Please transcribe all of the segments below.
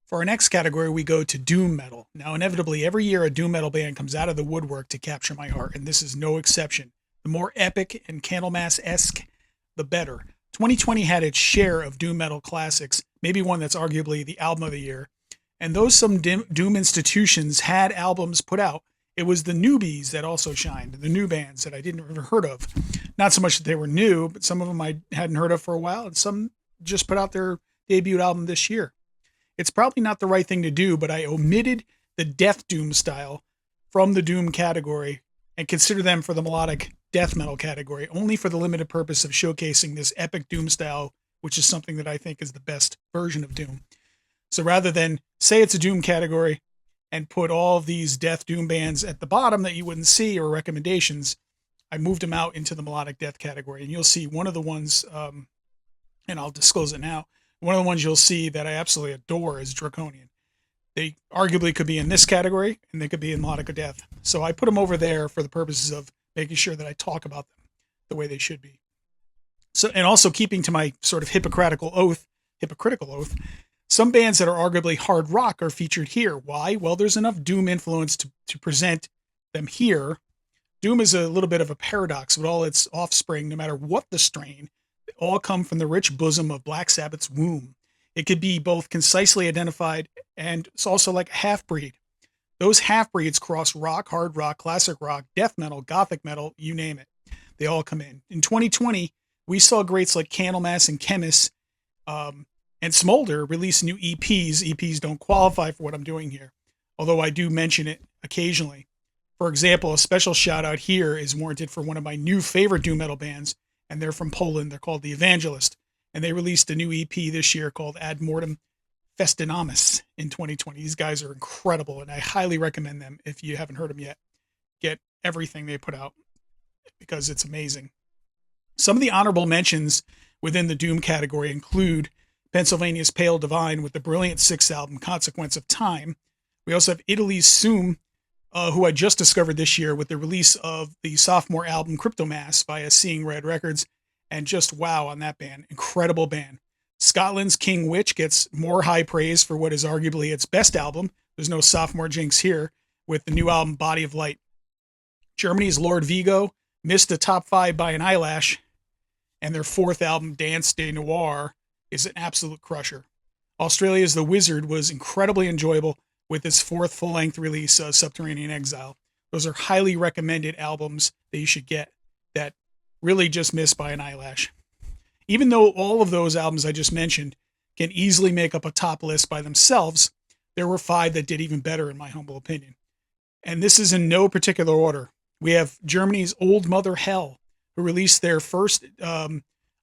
For our next category, we go to doom metal. Now, inevitably, every year a doom metal band comes out of the woodwork to capture my heart, and this is no exception. The more epic and Candlemass-esque, the better. 2020 had its share of doom metal classics, maybe one that's arguably the album of the year. And though some doom institutions had albums put out, it was the newbies that also shined, the new bands that I didn't ever heard of. Not so much that they were new, but some of them I hadn't heard of for a while, and some just put out their debut album this year. It's probably not the right thing to do, but I omitted the death doom style from the doom category and consider them for the melodic death metal category, only for the limited purpose of showcasing this epic doom style, which is something that I think is the best version of doom. So rather than say it's a doom category and put all of these death doom bands at the bottom that you wouldn't see or recommendations, I moved them out into the melodic death category. And you'll see one of the ones, and I'll disclose it now, one of the ones you'll see that I absolutely adore is Draconian. They arguably could be in this category, and they could be in melodic death. So I put them over there for the purposes of making sure that I talk about them the way they should be. So, and also keeping to my sort of hypocritical oath, some bands that are arguably hard rock are featured here. Why? Well, there's enough doom influence to present them here. Doom is a little bit of a paradox with all its offspring, no matter what the strain. They all come from the rich bosom of Black Sabbath's womb. It could be both concisely identified and it's also like a half-breed. Those half-breeds cross rock, hard rock, classic rock, death metal, gothic metal, you name it. They all come in. In 2020, we saw greats like Candlemass and Chemist and Smolder release new EPs. EPs don't qualify for what I'm doing here, although I do mention it occasionally. For example, a special shout out here is warranted for one of my new favorite doom metal bands, and they're from Poland. They're called The Evangelist, and they released a new EP this year called Ad Mortem Festinamus in 2020. These guys are incredible, and I highly recommend them if you haven't heard them yet. Get everything they put out because it's amazing. Some of the honorable mentions within the doom category include Pennsylvania's Pale Divine with the brilliant sixth album, Consequence of Time. We also have Italy's C.R.O.M, who I just discovered this year with the release of the sophomore album Cryptomass via Seeing Red Records, and just wow on that band. Incredible band. Scotland's King Witch gets more high praise for what is arguably its best album. There's no sophomore jinx here with the new album Body of Light. Germany's Lord Vigo missed the top 5 by an eyelash, and their fourth album, Dance de Noir, is an absolute crusher. Australia's The Wizard was incredibly enjoyable with its fourth full-length release, Subterranean Exile. Those are highly recommended albums that you should get that really just missed by an eyelash. Even though all of those albums I just mentioned can easily make up a top list by themselves, there were 5 that did even better in my humble opinion. And this is in no particular order. We have Germany's Old Mother Hell, who released their first, I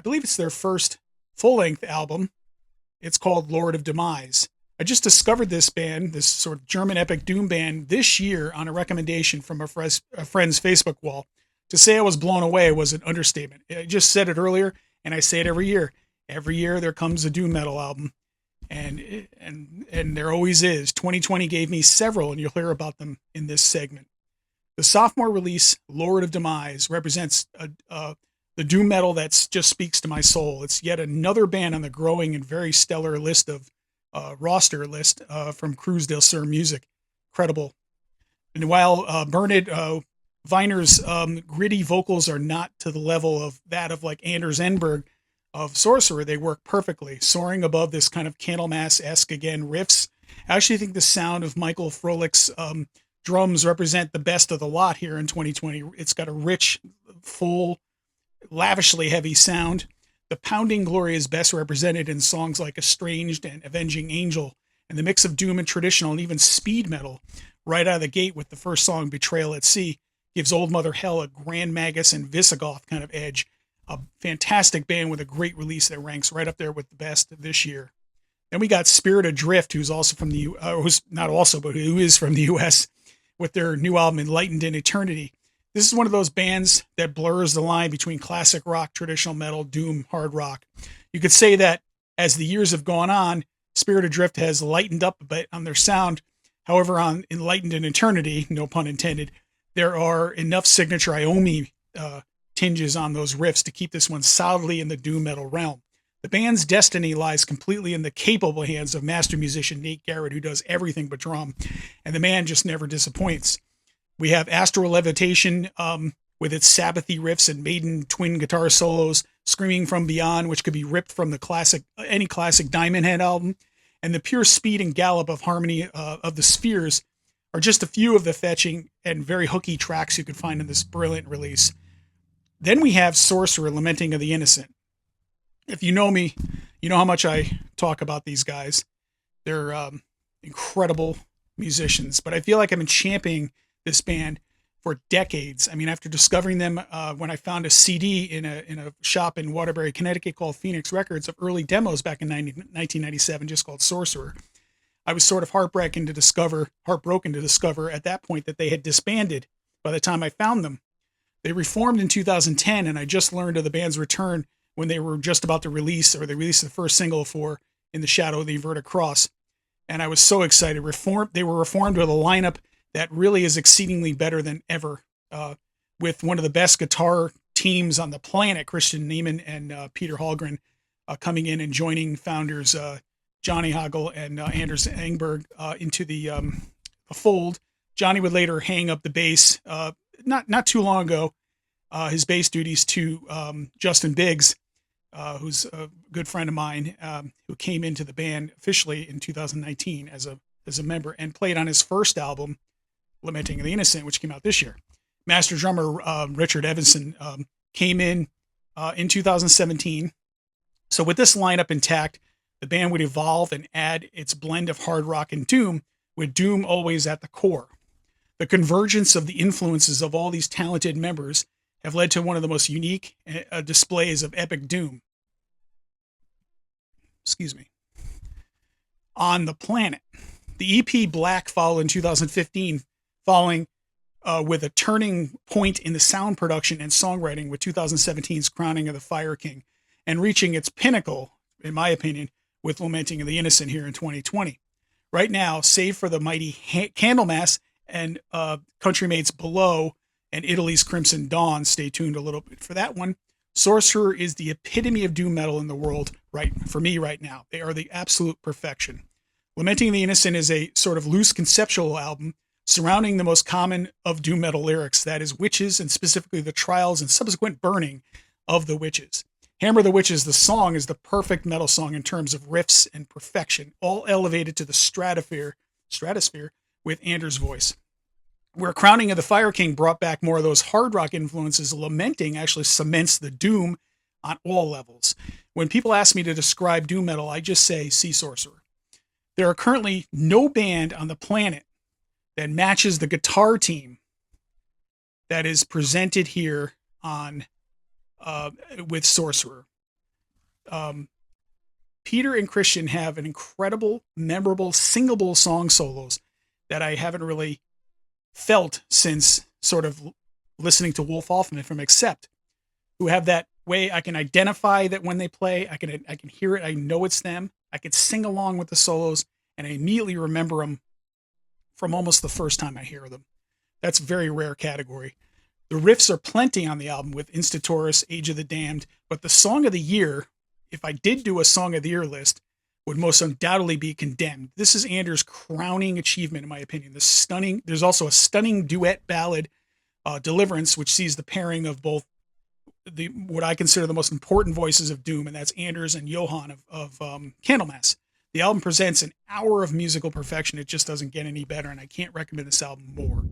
believe it's their first full-length album. It's called Lord of Demise. I just discovered this band, this sort of German epic doom band, this year on a recommendation from a friend's Facebook wall. To say I was blown away was an understatement. I just said it earlier, and I say it every year. Every year there comes a doom metal album, and there always is. 2020 gave me several, and you'll hear about them in this segment. The sophomore release, Lord of Demise, represents the doom metal that just speaks to my soul. It's yet another band on the growing and very stellar list of roster list from Cruz del Sur Music. Incredible. And while Bernard Weiner's gritty vocals are not to the level of that of like Anders Enberg of Sorcerer, they work perfectly, soaring above this kind of Candlemass-esque, again, riffs. I actually think the sound of Michael Froehlich's drums represent the best of the lot here in 2020. It's got a rich, full, lavishly heavy sound. The pounding glory is best represented in songs like Estranged and Avenging Angel, and the mix of doom and traditional and even speed metal right out of the gate with the first song, Betrayal at Sea, gives Old Mother Hell a Grand Magus and Visigoth kind of edge. A fantastic band with a great release that ranks right up there with the best this year. Then we got Spirit Adrift, who's also from who is from the U.S., with their new album Enlightened in Eternity. This is one of those bands that blurs the line between classic rock, traditional metal, doom, hard rock. You could say that as the years have gone on, Spirit Adrift has lightened up a bit on their sound. However, on Enlightened in Eternity, no pun intended, there are enough signature Iommi tinges on those riffs to keep this one solidly in the doom metal realm. The band's destiny lies completely in the capable hands of master musician Nate Garrett, who does everything but drum, and the man just never disappoints. We have Astral Levitation with its Sabbathy riffs and Maiden twin guitar solos, Screaming from Beyond, which could be ripped from the any classic Diamond Head album, and the pure speed and gallop of harmony of the Spheres are just a few of the fetching and very hooky tracks you could find in this brilliant release. Then we have Sorcerer, Lamenting of the Innocent. If you know me, you know how much I talk about these guys. They're incredible musicians, but I feel like I've been championing this band for decades. I mean, after discovering them when I found a CD in a shop in Waterbury, Connecticut called Phoenix Records of early demos back in 1997, just called Sorcerer, I was sort of heartbroken to discover at that point that they had disbanded by the time I found them. They reformed in 2010, and I just learned of the band's return when they were just about to release, or they released the first single for In the Shadow of the Inverted Cross. And I was so excited. They were reformed with a lineup that really is exceedingly better than ever, with one of the best guitar teams on the planet, Christian Neiman and Peter Hallgren, coming in and joining founders Johnny Hagel and Anders Engberg into the fold. Johnny would later hang up the bass not too long ago, his bass duties to Justin Biggs, who's a good friend of mine, who came into the band officially in 2019 as a member and played on his first album, Lamenting of the Innocent, which came out this year. Master drummer Richard Evanson came in 2017. So with this lineup intact, the band would evolve and add its blend of hard rock and doom, with doom always at the core. The convergence of the influences of all these talented members have led to one of the most unique displays of epic doom, on the planet. The EP Black followed in 2015, following with a turning point in the sound production and songwriting with 2017's Crowning of the Fire King, and reaching its pinnacle, in my opinion, with Lamenting of the Innocent here in 2020. Right now, save for the mighty Candlemass and Country Mates Below and Italy's Crimson Dawn, stay tuned a little bit for that one. Sorcerer is the epitome of doom metal in the world, right, for me right now. They are the absolute perfection. Lamenting the Innocent is a sort of loose conceptual album surrounding the most common of doom metal lyrics, that is witches, and specifically the trials and subsequent burning of the witches. Hammer the Witches, the song, is the perfect metal song in terms of riffs and perfection, all elevated to the stratosphere with Anders' voice. Where Crowning of the Fire King brought back more of those hard rock influences, Lamenting actually cements the doom on all levels. When people ask me to describe doom metal, I just say, see Sorcerer. There are currently no band on the planet that matches the guitar team that is presented here on with Sorcerer. Peter and Christian have an incredible, memorable, singable song solos that I haven't really felt since sort of listening to Wolf Hoffman from Accept, who have that way I can identify that when they play, I can hear it, I know it's them, I can sing along with the solos, and I immediately remember them from almost the first time I hear them. That's a very rare category. The riffs are plenty on the album with Instatoris, Age of the Damned, but the song of the year, if I did do a song of the year list, would most undoubtedly be Condemned. This is Anders' crowning achievement, in my opinion. There's also a stunning duet ballad, Deliverance, which sees the pairing of both what I consider the most important voices of doom, and that's Anders and Johan of Candlemass. The album presents an hour of musical perfection. It just doesn't get any better, and I can't recommend this album more.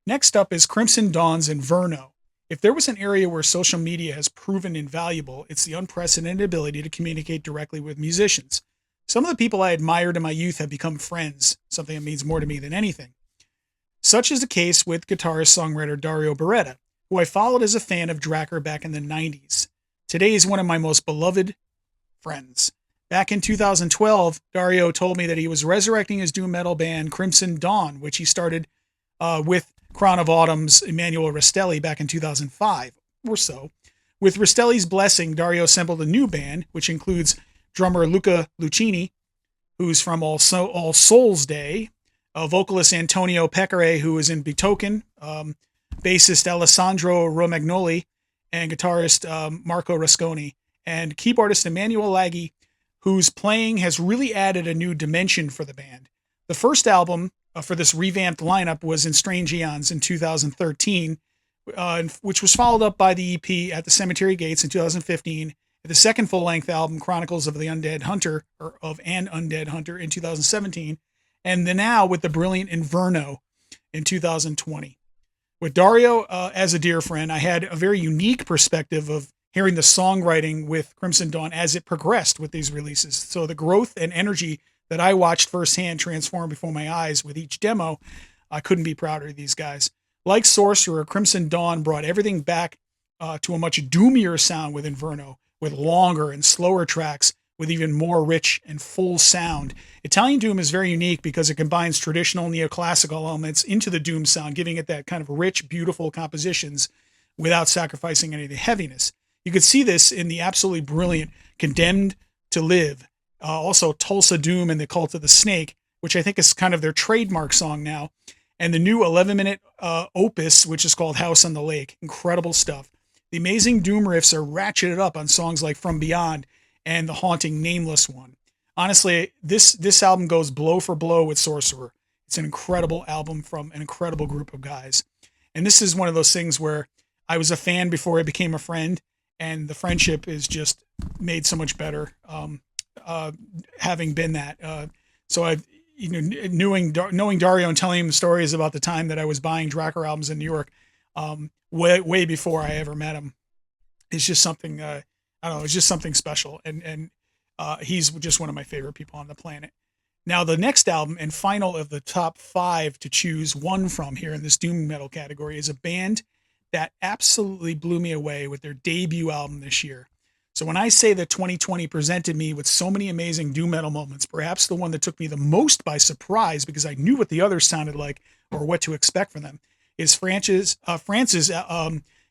Next up is Crimson Dawn's Inverno. If there was an area where social media has proven invaluable, it's the unprecedented ability to communicate directly with musicians. Some of the people I admired in my youth have become friends, something that means more to me than anything. Such is the case with guitarist-songwriter Dario Beretta, who I followed as a fan of Dracker back in the 90s. Today is one of my most beloved friends. Back in 2012, Dario told me that he was resurrecting his doom metal band Crimson Dawn, which he started with Crown of Autumn's Emanuele Rastelli back in 2005 or so. With Rastelli's blessing, Dario assembled a new band, which includes drummer Luca Lucchini, who's from All Souls Day, vocalist Antonio Peccare, who is in Betoken, bassist Alessandro Romagnoli, and guitarist Marco Rasconi, and keyboardist Emmanuel Laghi, whose playing has really added a new dimension for the band. The first album for this revamped lineup was In Strange Eons in 2013, which was followed up by the EP At the Cemetery Gates in 2015, the second full-length album Chronicles of the Undead Hunter, or of an Undead Hunter, in 2017, and then now with the brilliant Inverno in 2020. With Dario as a dear friend, I had a very unique perspective of hearing the songwriting with Crimson Dawn as it progressed with these releases. So the growth and energy that I watched firsthand transform before my eyes with each demo, I couldn't be prouder of these guys. Like Sorcerer, Crimson Dawn brought everything back to a much doomier sound with Inverno, with longer and slower tracks, with even more rich and full sound. Italian Doom is very unique because it combines traditional neoclassical elements into the Doom sound, giving it that kind of rich, beautiful compositions without sacrificing any of the heaviness. You could see this in the absolutely brilliant Condemned to Live, also Tulsa Doom and the Cult of the Snake, which I think is kind of their trademark song now, and the new 11-minute opus, which is called House on the Lake. Incredible stuff. The amazing Doom riffs are ratcheted up on songs like From Beyond and the haunting Nameless One. Honestly, this album goes blow for blow with Sorcerer. It's an incredible album from an incredible group of guys. And this is one of those things where I was a fan before I became a friend, and the friendship is just made so much better having been that. So I've, knowing Dario and telling him stories about the time that I was buying Drakkar albums in New York, way before I ever met him, it's just something, I don't know, it's just something special. And he's just one of my favorite people on the planet. Now, the next album and final of the top 5 to choose one from here in this doom metal category is a band that absolutely blew me away with their debut album this year. So when I say that 2020 presented me with so many amazing doom metal moments, perhaps the one that took me the most by surprise because I knew what the others sounded like or what to expect from them is France's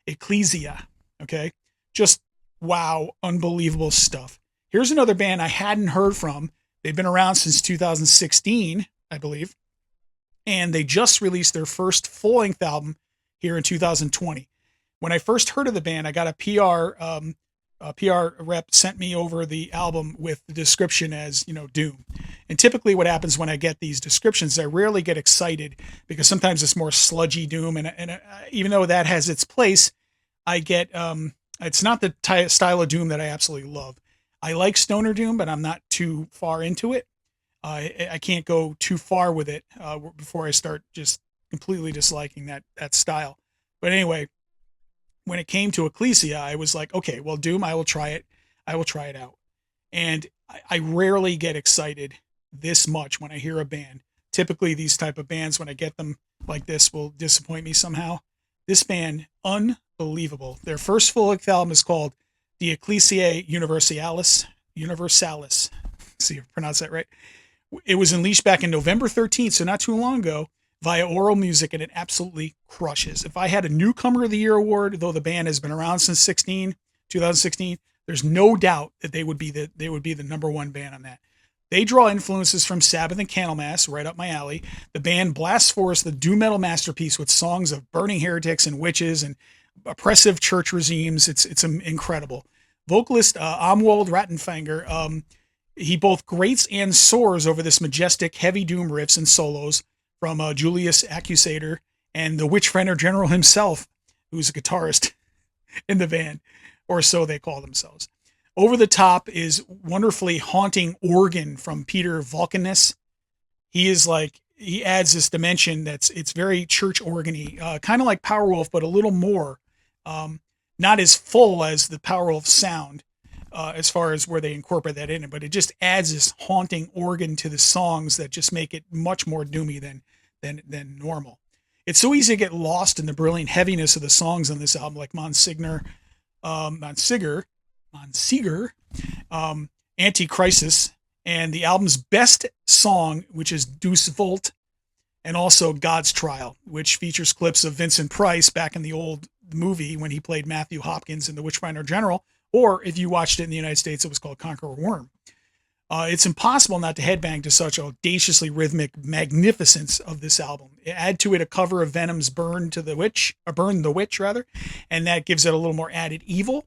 Ecclesia. Okay. Just wow. Unbelievable stuff. Here's another band I hadn't heard from. They've been around since 2016, I believe. And they just released their first full-length album here in 2020. When I first heard of the band, I got a PR rep sent me over the album with the description as, Doom. And typically what happens when I get these descriptions, I rarely get excited because sometimes it's more sludgy Doom. And even though that has its place, I get, it's not the style of Doom that I absolutely love. I like stoner Doom, but I'm not too far into it. I can't go too far with it before I start just completely disliking that style. But anyway, when it came to Ecclesia, I was like, okay, well, Doom, I will try it. I will try it out. And I rarely get excited this much when I hear a band. Typically, these type of bands, when I get them like this, will disappoint me somehow. This band, unbelievable. Their first full-length album is called The Ecclesiae Universalis. See if I pronounce that right. It was unleashed back in November 13th, so not too long ago, via Oral Music, and it absolutely crushes. If I had a Newcomer of the Year award, though the band has been around since 2016, there's no doubt that they would be the number one band on that. They draw influences from Sabbath and Candlemass, right up my alley. The band blasts forth the doom metal masterpiece with songs of burning heretics and witches and oppressive church regimes. It's incredible. Vocalist Amwald Rattenfanger, he both grates and soars over this majestic heavy doom riffs and solos from Julius Accusator and the Witchfinder General himself, who's a guitarist in the band, or so they call themselves. Over the top is wonderfully haunting organ from Peter Volkanis. He adds this dimension it's very church organ-y, kind of like Powerwolf, but a little more, not as full as the Powerwolf sound, as far as where they incorporate that in it, but it just adds this haunting organ to the songs that just make it much more doomy than normal. It's so easy to get lost in the brilliant heaviness of the songs on this album, like Monsignor, Antichrisis, and the album's best song, which is Deuce Volt, and also God's Trial, which features clips of Vincent Price back in the old movie when he played Matthew Hopkins in The Witchfinder General, or if you watched it in the United States, it was called Conqueror Worm. It's impossible not to headbang to such audaciously rhythmic magnificence of this album. Add to it a cover of Venom's Burn the Witch rather, and that gives it a little more added evil.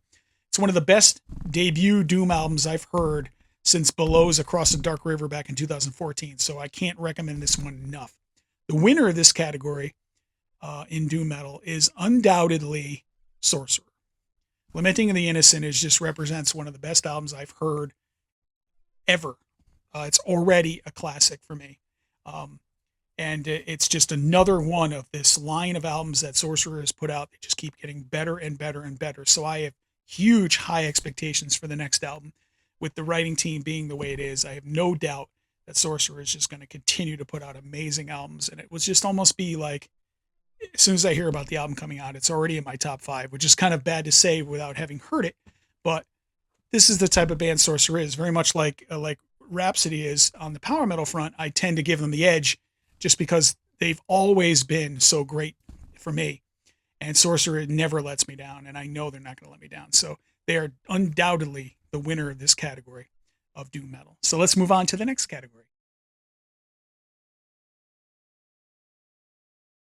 It's one of the best debut Doom albums I've heard since Below's Across the Dark River back in 2014, so I can't recommend this one enough. The winner of this category in Doom Metal is undoubtedly Sorcerer. Lamenting of the Innocent just represents one of the best albums I've heard ever. It's already a classic for me. And it's just another one of this line of albums that Sorcerer has put out. They just keep getting better and better and better. So I have huge high expectations for the next album. With the writing team being the way it is, I have no doubt that Sorcerer is just going to continue to put out amazing albums. And it was just almost be like, as soon as I hear about the album coming out, it's already in my top 5, which is kind of bad to say without having heard it. But this is the type of band Sorcerer is, very much like Rhapsody is on the power metal front. I tend to give them the edge just because they've always been so great for me. And Sorcerer never lets me down, and I know they're not going to let me down. So they are undoubtedly the winner of this category of Doom Metal. So let's move on to the next category.